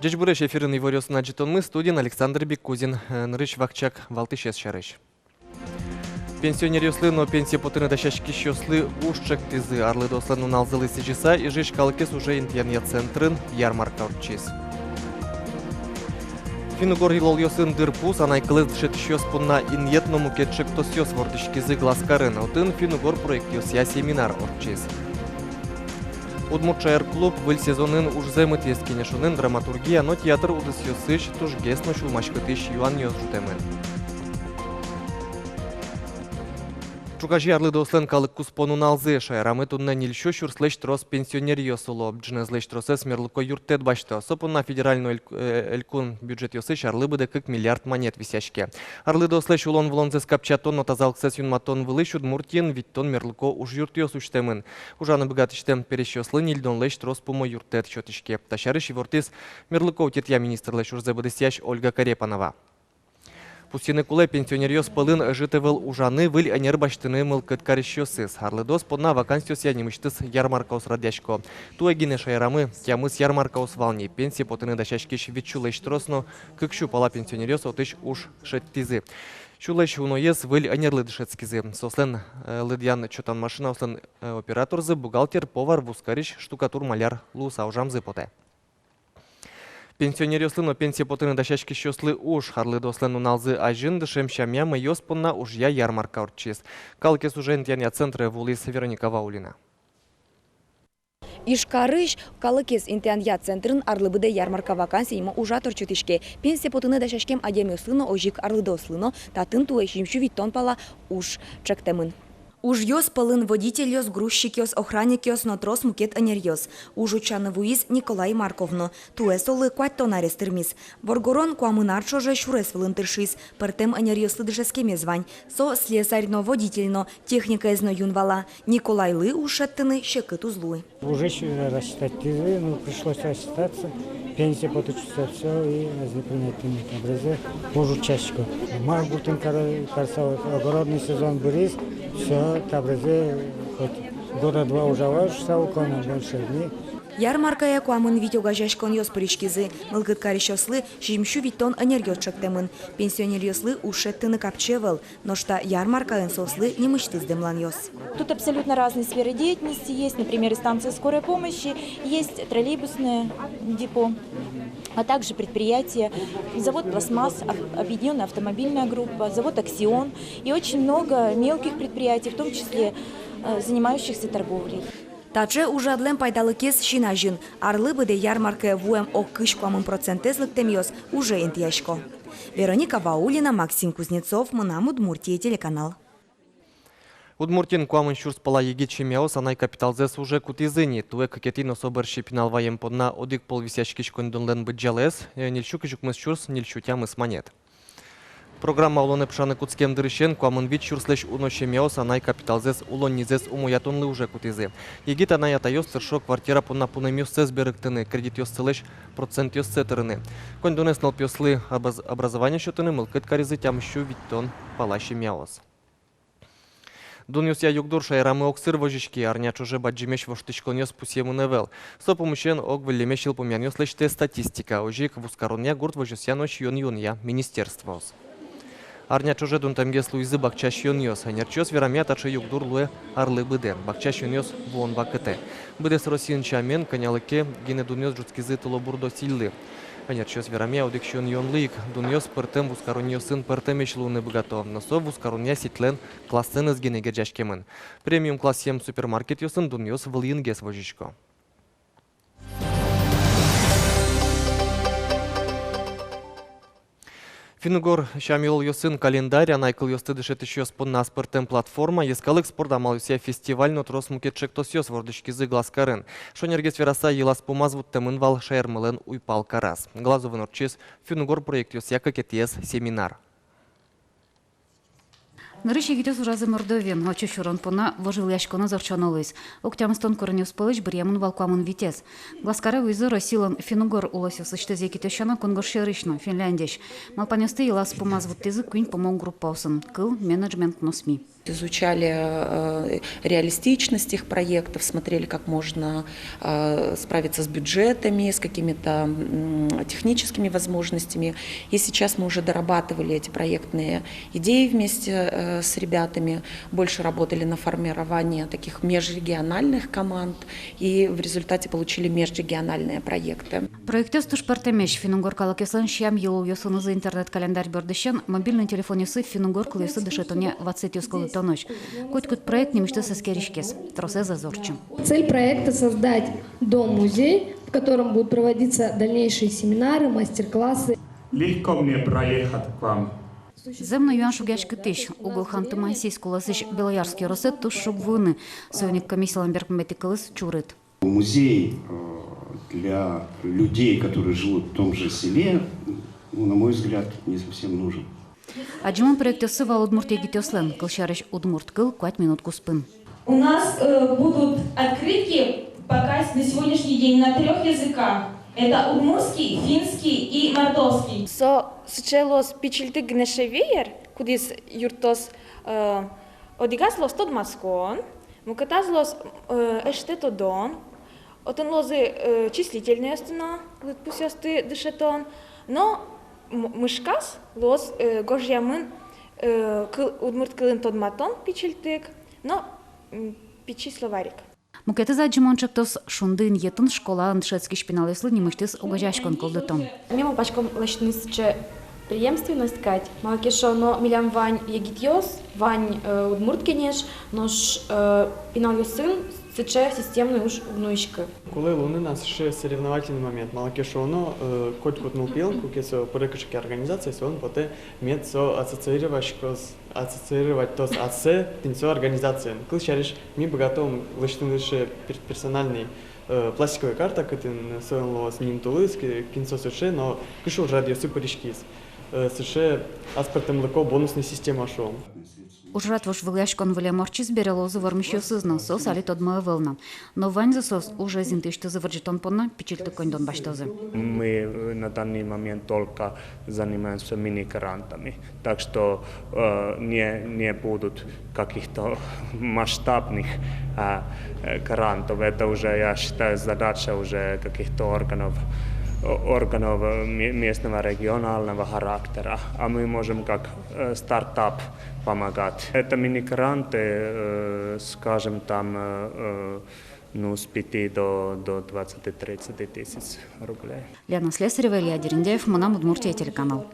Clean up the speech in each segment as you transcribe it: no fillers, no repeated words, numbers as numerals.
Джечбуреш эфирын ивориосын аджитонмы студиян Александр Беккузин. Нырыш вакчак валтышес шарыш. Пенсионер ёслы, но пенсия потыны дащашки щёслы ушчак тизы. Арлы дослан уналзылы сижиса и жиш калыкес уже интьянья центрын ярмарка урчиз. Финугор илол ёсын дырпус, анайкылы дышет щёспунна иньетно мукетшек тосёс вордышкизы гласкарын. Отын Финугор проект ёсья семинар урчиз. Удмуртшайр клуб был сезонын уж займыт ескенешунын драматургия, но театр удыс ёсыш тужгесно шулмашкытыш юан ёс жутемын. Чукажи арлы дослен калык куспонун алзы, шайрамы тунна нильшо шурслэш трос пенсионер ёсуло, бджнезлэш тросес мерлыко юртет башта. Сопунна федеральный элькун бюджет ёсыш арлы быды 1 миллиард монет висяшке. Арлы дослэш улон влонзес капчатон, но тазалксес юнматон вылыш удмуртин, виттон мерлыко уж юрт ёс уштемын. Ужаны богатыштем перещёслы нильдон лэш трос пумо юртет чётышке. Ташарыш и вортис мерлыко утетья министр лэш урзе быдысяш Ольга Карепанова. Пустины куле пенсионер ёс пылын житывыл ужаны выль анер баштыны мылкыт карещёсыз. Арлыдос подна вакансиос янimыштыс ярмаркаус радяшко. Туэгине шайрамы тямыс ярмаркаус вални. Пенсии потыны дащашкиш витчулэш тросно, кыкшу пала пенсионер ёс отыш уж шеттизы. Чулэш уноез выль анерлы дышецкизы. Сослен лыдьян чотан машина, ослен операторзы, бухгалтер, повар, вускариш, штукатур, маляр, луса ужамзы поте. Пенсионер ёслы, но пенсия потыны дащашки щёслы уж. Харлы дослен уналзы ажин дышем щамя ёспунна уж я ярмарка урчиз. Калкес уже интьяня центры вулис Вероника Ваулина. Ишкарыш калыкес интьяня центрын арлыбыды ярмарка вакансия има ужатор чутишке. Пенсия потыны дащашкем адеми услыно ожик арлы дослыно, татын туэ щимщу виттон пала уж чектемын. Уж ёс пылын водитель ёс, грузчик ёс, охранник ёс, но трос мукет анер ёс. Уж учаны вуиз Николай Марковно. Туэ солы куать тонарес тырмис. Воргорон куамынар чоже шурес вылын тыршис. Пертем анер ёслы дышескеме звань. Со слесарь-но водительно, техника эзно юнвала. Николай лы ушеттыны щекыт узлуй. Уже рассчитать тизы, но пришлось рассчитаться. Пенсия поточится все и принятыми образы. Уже чашечку. Маргутин карсал огородный сезон бурис. Все, табрезе хоть года два уже важно, укона больше дней. Ярмаркая куамын витёга жашкон ёс пыришкизы. Мылгыт карещослы жимщу виттон энергиот чектемын. Пенсионер ёслы ушеттыны капчевал. Но что ярмаркаын сослы не мыштыз демлан ёс. Тут абсолютно разные сферы деятельности. Есть, например, станция скорой помощи, есть троллейбусное депо, а также предприятия, завод «Пластмасс», объединенная автомобильная группа, завод «Аксион» и очень много мелких предприятий, в том числе занимающихся торговлей. Таче уже адлем пайдалыкес шинажин. Арлы быде ярмарка вуэм о кышкуамын процентезлык темьёс уже интьяшко. Вероника Ваулина, Максим Кузнецов, Мынам Удмуртия, телеканал. Удмуртин куамын шурс пала егит шемяос, анай капиталзес уже кутизыни. Туэ какетин особыр шипинал ваем подна одик пол висяшкиш кондонлен быджалес, нильчу кыжукмыс шурс, нильчу тямыс монет. Программа улоны пшаны куцкем дырышен, куамын вид шурслеш уно шемяос, анай капиталзес улон низес умуятонлы уже кутизы. Егит анай атайос цершо квартира пунна пунемюс сез берыктыны, кредит ёс целеш, процент ёс цетырыны. Кондонес налпёслы образование счетыны, мылкыт каризы тямщу виттон пала шемяос. Дунюс я югдур шайрамы оксыр вожички, арня чуже баджимеш воштычкон ёс пусему невел. Со помощен ог вылемешил помян ёс лечте статистика, ожик вускароня гурт вожосья ночь юн я министерство. Арня чуже дунтамгес луизы бакчаш юн ёс, анерчёс верамя таче югдур луэ арлы быден, бакчаш юн ёс вон бакыте. Быдес росин чамен, конялыке, гене дунёс жуцкизы тулобурдо силлы. Анерчёс верамя удикшон юн лык, дунёс пыртем вускароньё сын пыртемеш луны богато, но со вускароня ситлен классен из генеге джашкемын. Премиум класс 7 супермаркет ёсын дунёс вылынгес вожичко. Финугор шамил ёсын календарь, анайкыл ёсты дышет еще спонна спортем платформа, ескалык спорт амал юсия фестиваль, но трос мукетчек тос ёс вордышкизы гласкарын. Шонергес вераса елас помазвут темын вал шаермылен уйпал карас. Глазовын орчиз Финугор проект юсия какетиес семинар. Нарыші гітес уразы мордові, очі шурон пона вожил яшкона завчанолись. Октямстон коренів спалич бір'ямын валкамын вітес. Гласкара візу Росілан Финугор улосів сычтез екітешана конгоршеришно, Финляндеш. Малпанесты елас помазвут тезы күн помог группаусын, кыл менеджмент носми. Изучали реалистичность их проектов, смотрели, как можно справиться с бюджетами, с какими-то техническими возможностями. И сейчас мы уже дорабатывали эти проектные идеи вместе с ребятами, больше работали на формировании таких межрегиональных команд и в результате получили межрегиональные проекты. Проектес тушпартемеш Финугор калакесан шям елу йосуну за интернет-календарь бердещен мобильный телефон юсы Финугор клюсы дешетоне 20 юсколы тоноч. Котькут проект немешты соскеришкес. Тросе зазорчим. Цель проекта – создать дом-музей, в котором будут проводиться дальнейшие семинары, мастер-классы. Легко мне проехать к вам. Земно юан шугяшки тыш. Угол хан тумансийск куласыш Белоярский росет туш шуб вуны. Союник комиссия Ламберг метикалыс чурит. Музей для людей, которые живут в том же селе, на мой взгляд, не совсем нужен. Аджиман проекте сыва удмуртия гитёслен. Кылшарыш удмурт кыл 5 минут куспын. У нас будут открытки пока на сегодняшний день на 3 языках. Это удмуртский, финский и мордовский. Сычелос пичилтик гнешевеер, кудис юртос одигаслос тод маскон, мукатазлос эштетодон, отон лозы числительные стена, литпусясты дышетон, но мышкас лос гожьямын удмурт кылын тодматон пичилтик, но пичи словарик. Мукеты за аджиманчактос шундын етын школа андшетский шпиналеслы немыштыс угажашкон колдытон. Мимо пачком лачнысче преемственность кать. Малакешо, но милям вань егитьос, вань удмурт кенеш, нож пинал сын, сече системный уж внучка. Коли луни нас ще соревновательний момент. Малакешо воно котькут нупил, кукесо порекашки организации, он поте мет со ассоциировать то с АЦ тинцо организации. Клышариш ми богатом лишний лише персональный пластиковая карта, который сойло с ним тулыс, кинцо суше, но кышу радио суперишкис. Суше аспектом леко бонусная система шо. Ужрат ваш вылячкон выле морчис берелозу вармищу сызна сос али тодмая вылна. Но вань за сос уже зинтышты заварджитон понна пичильты кондон баштазы. Мы на данный момент только занимаемся мини-грантами, так что не будут каких-то масштабных грантов. Это уже, я считаю, задача уже каких-то органов местного регионального характера, а мы можем как стартап помогать. Это мини-гранты, скажем, там с 5 до 20-30 тысяч рублей. Лена Слесарева, Илья Дерендяев, Монам Удмуртия, телеканал.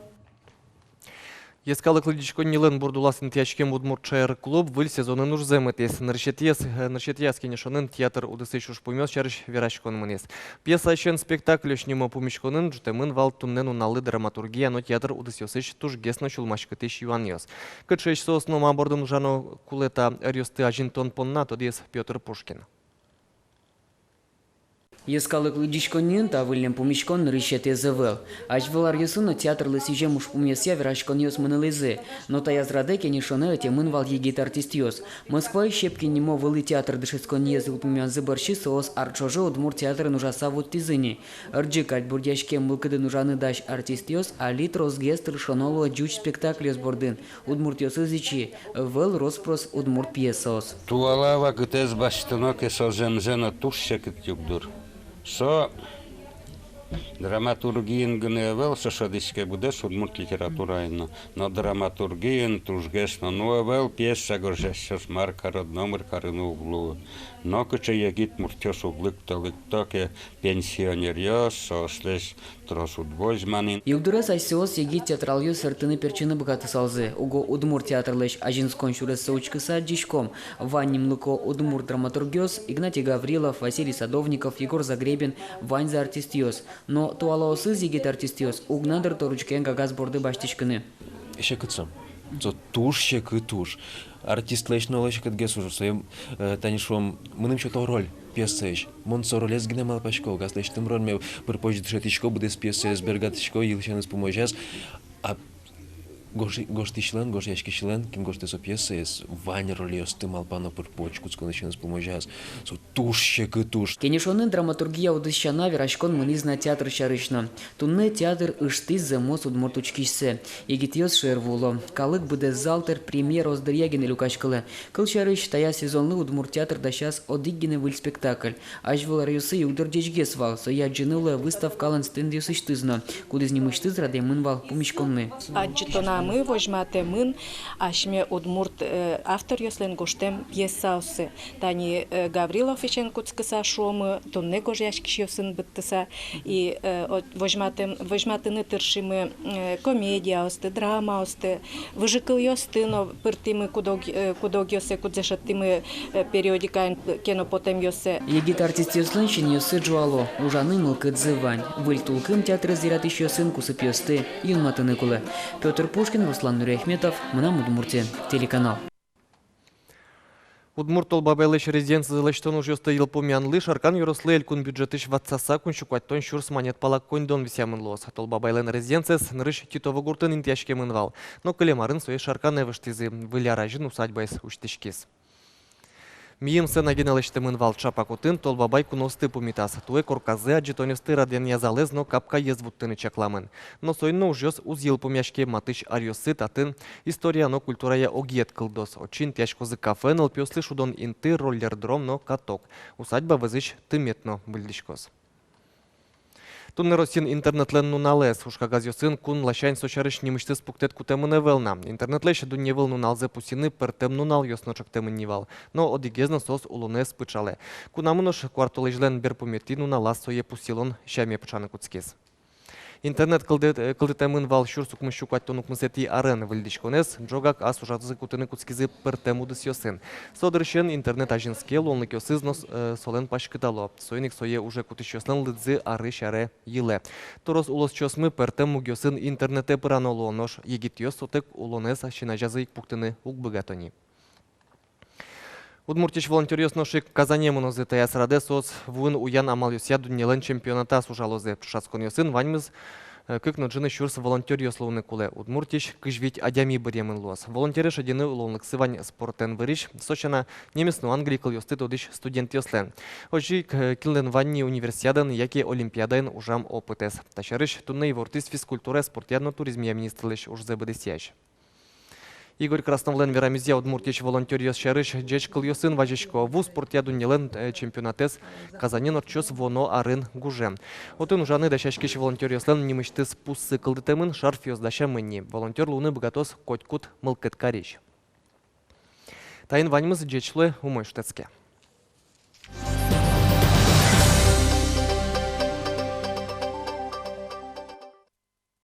Ескалы клидичко нилен бурдуласын тячкем удмуртчайр клуб выл сезонын уж земетес. Наршетияс кенешонын театр удысы шуш пумес чарыш верачкон мынес. Пьеса ачен спектакль шнимо пумишконын жутемын вал туннен уналы драматургия, но театр удысёсыш туж гесно чулмашкытыш юаньос. Кытшеш соосном абордын жано кулета рёсты ажинтон понна тодес Петр Пушкин. Ескалы клидичконин та выльнем пумишкон рышете зевел. Аж вылар юсуно театр лысиже муж пумесья верашкон йос мынылызе. Но та язраде кенешоне эти мын вал егит артистиос. Москва и щепки немо вылы театр дышецкон езы упумян зыбарши соос арчоже удмур театр нужаса вот тизыни. Рджикать бурдяшке мылкады нужаны даш артистиос, а лит розгест рышоноло джуч спектакль бордын. Удмурт йосызичи, вел роспрос удмурт пьесос. Туалава гтез баштынок эсо жена тушше кыттюкдур. Со драматургиен гыне вел сошадиске будеш удмурт литературайна, но драматургиен тужгесно вел пьеса горжешес марка родномыр карыну углу. Но кыче егит муртёс углык-талык токе пенсионер ёс, сослес трос удвозманин. Югдурас айсиос егит театрал ёс сыртыны перчины богаты салзы. Уго удмур театрлэш ажинскон шурес соучкыса джишком. Вань млыко удмур драматургёс, Игнатий Гаврилов, Василий Садовников, Егор Загребин, Вань за артистиос. Но туалаосыз егит артистиос, угнадыр торучкен гагаз борды баштичкыны. Еще кыцам. Зо туш ще кытуш. Артист лэш но лэш кытгес уже своим танишом. Мыным что-то роль пьесэш. Мон соролез гнемал пашко. Газ лэш тым роль мы пропозит шатичко будет пьесэс бергатичко и лэшенес поможес. А Гоштишлен, гошяшкишлен, ким гоштесо пьесес, вань ролиосты малпано пырпочку, сконочен споможас, со тушще кытуш. Кенешоны драматургия удыщана верашкон мынизна театр шарышна. Тунне театр ыштыз замос удмуртучкишсе. Егитьёс шервуло. Калык буде залтер премьер оздырягин илюкашкалы. Кыл шарыш тая сезонлы удмурт театр да сейчас одиггине выль спектакль. Аж выларюсы югдырдежге свал, со я джинула выставкалан стендиус иштызна. Кудыз немыштыз раде мынвал пумишконны. Мы возьмем мын, ашме удмурт автор яслен гоштем пьесаусы. Тани Гаврилов ичен куцкаса шомы, тонне гожяшкишёсын биттиса и возьматыны тыршимы комедия осты, драма осты, выжикыл ёсты, но пыртимы кудог ёсе, кудзешаттимы периодикайн кено потем ёсе. Егит артист ёслен чин ёсы джуало, ужаны мылкыт зывань. Выль тулкым театр зиратыш ёсын кусып ёсты, юнматыны кулы. Петр Пушкин, Руслан Нурехметов, Мынам Удмуртия, телеканал. Удмурт Толбабайлыш резиденция залаштон уже стоял помянлы, шаркан юрослы элькун бюджетыш ватсаса куншукваттон шурс монет палак коньдон висямын лос. Толбабайлын резиденцияс нырыш титовы гуртын интяшке мынвал. Но калемарын свои шарканы выштызы, выляражын усадьбайс уштышкис. Мием сена генелеште мынвал чапакутын Толбабай куносты пумитас. Туэ корказы аджитонесты раден язалез, но капка езвуттыны чакламын. Но сойно ужёс узил помяшке матыш арьосы татын история но культурая огиет кылдос. Очин тяжкозы кафе нылпёслы шудон инты роллердром но каток. Усадьба вызыш тыметно бульдишкос. Тунны росин интернетлен нуналес, ушка газёсын кун лащайн сочарыш немыштыз пуктет кутемыне велна. Интернетлеш дунневыл нуналзе пусины пертем нунал ёсночок темыннивал. Но одигезна сос улунес пычале. Кунамынош квартолежлен берпумети нунала сое пусилон щаме пычаны куцкес. Интернет кылдытемын вал шурсук мыщукать тонук мысети арен выльдишконес, джогак ас ужатызы кутыны куцкизы пертемудыс ёсын. Содыршен интернет ажинске лонлык ёсызнос солен пашкытало. Сойник сое уже кутыш ёсын лыдзы ары шаре йыле. Торос улос чосмы пертему ёсын интернете пыранолу, нош егит ёс сотек улонес шинажазы пуктыны укбыгатони. Удмуртич волонтер ёсношик казанему нозе таяс раде соц вун уян амал ёсия дуннелен чемпионата сужалозе. Шаскон ёсын ваньмыз кык ноджины шурс волонтер ёсловны куле. Удмуртич кыжвить адями быремын лос. Волонтеры шадины уловлык сывань спортен выриш. Сочана немесну англикл ёсты тодыш студент ёслен. Ожи килден ванни универсиадан, яки олимпиадайн ужам опытес. Ташарыш тунны вортис физкультура спортядно туризмия министрлыш ужзе быдысящ. Игорь Красновлен верамизия удмуртич волонтер ёсшарыш джечкл ёсын важечко. Ву спортяду нелен чемпионатес Казанин орчос воно арын гуже. Отын ужаны дашашкиш волонтер ёслен немышты спуссы кылдытемын шарф ёсдаша мынни. Волонтер луны богатос котькут мылкыт кариш. Тайын ваньмыз джечлы умой штецке.